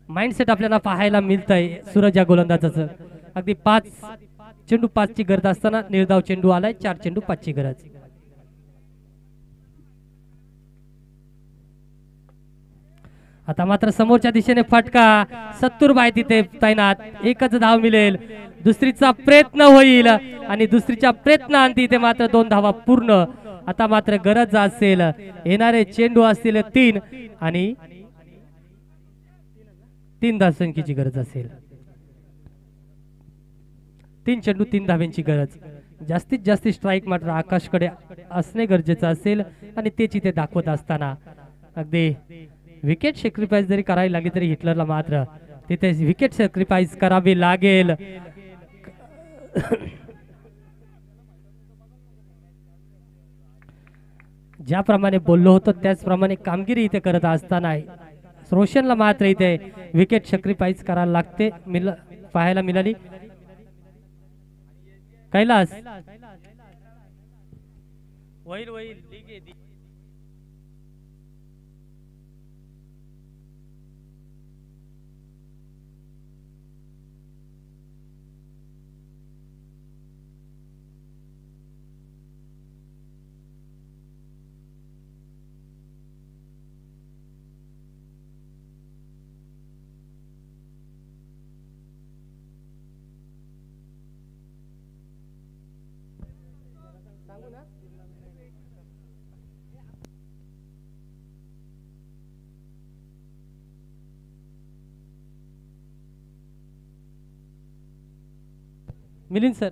माइंडसेट आपल्याला पाहायला मिळतंय सूरज या गोलंदाजाचं. अगदी 5 चेंडू 5 ची गरज असताना निर्धाव चेंडू आलाय. 4 चेंडू 5 ची गरज. आता मात्र समोरच्या दिशेने फटका. सत्तूरबाई तिथे तैनात. एकच धाव मिळेल. दुसरीचा प्रयत्न होईल आणि दुसरीच्या प्रयत्नांती इथे मात्र 2 धावा पूर्ण. आता मात्र गरज असेल येणारे चेंडू असतील 3 आणि 3 धावसंख्येची गरज असेल. 3 चेंडू 3 धाव्यांची गरज. जास्तीत जास्त स्ट्राईक मात्र आकाशकडे असणे गरजेचं असेल आणि तेच इथे दाखवत असताना अगदी विकेट सॅक्रिफाईस जरी करावी लागली तरी हिटलरला मात्र तिथे विकेट सॅक्रिफाईस करावी लागेल. ज्याप्रमाणे बोललो होतो त्याचप्रमाणे कामगिरी इथे करत असताना रोशनला मात्र इथे विकेट सॅक्रिफाईस करायला लागते. पाहायला मिळाली. कैलास होईल होईल. मिलिंद सर.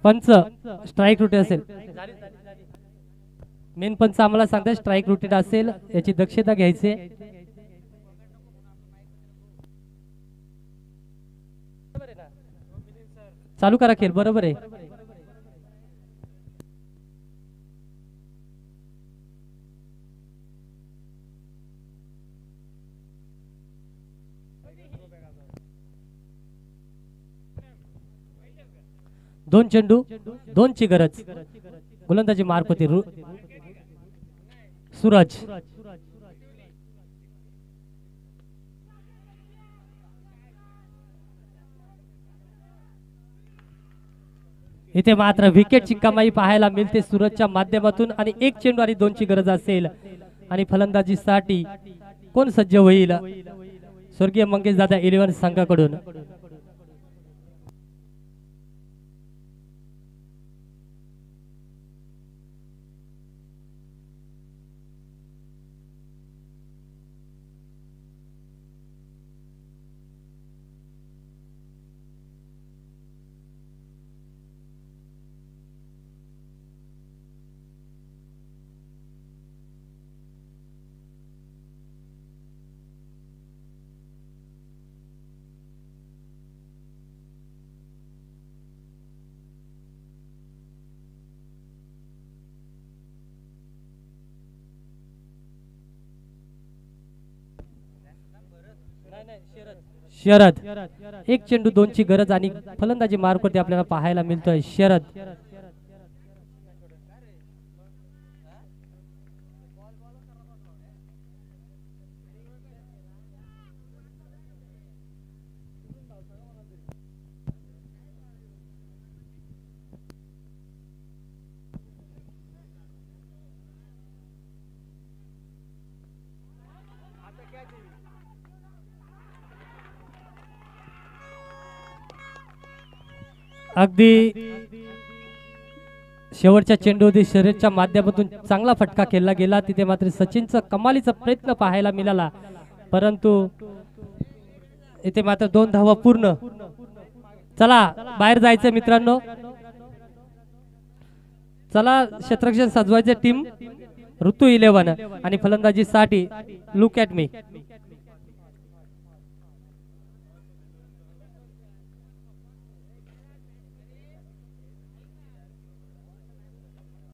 पंच स्ट्राईक रुटीन असेल. मेन पंच आम्हाला सांगतात स्ट्राईक रुटीन असेल याची दक्षता घ्यायची. चालू करा खेळ. बरोबर आहे. दोन चेंडू 2 ची गरज. गोलंदाजी मार्फती सूरज. इथे मात्र विकेटची कमाई पाहायला मिळते सूरजच्या माध्यमातून आणि 1 चेंडू आणि 2 ची गरज असेल आणि फलंदाजीसाठी कोण सज्ज होईल स्वर्गीय मंगेश दादा 11 संघाकडून. शरद एक चेंडू दोनची गरज आणि फलंदाजी मार्कवरती आपल्याला पाहायला मिळतोय शरद. अगदी शेवटच्या चेंडूवरती शरीरच्या माध्यमातून चांगला फटका खेळला गेला. तिथे मात्र सचिनचा कमालीचा प्रयत्न पाहायला मिळाला, परंतु इथे मात्र 2 धावा पूर्ण. चला बाहेर जायचं मित्रांनो, चला क्षेत्ररक्षण सजवायचे टीम ऋतू 11 आणि फलंदाजीसाठी लुक ॲट मी.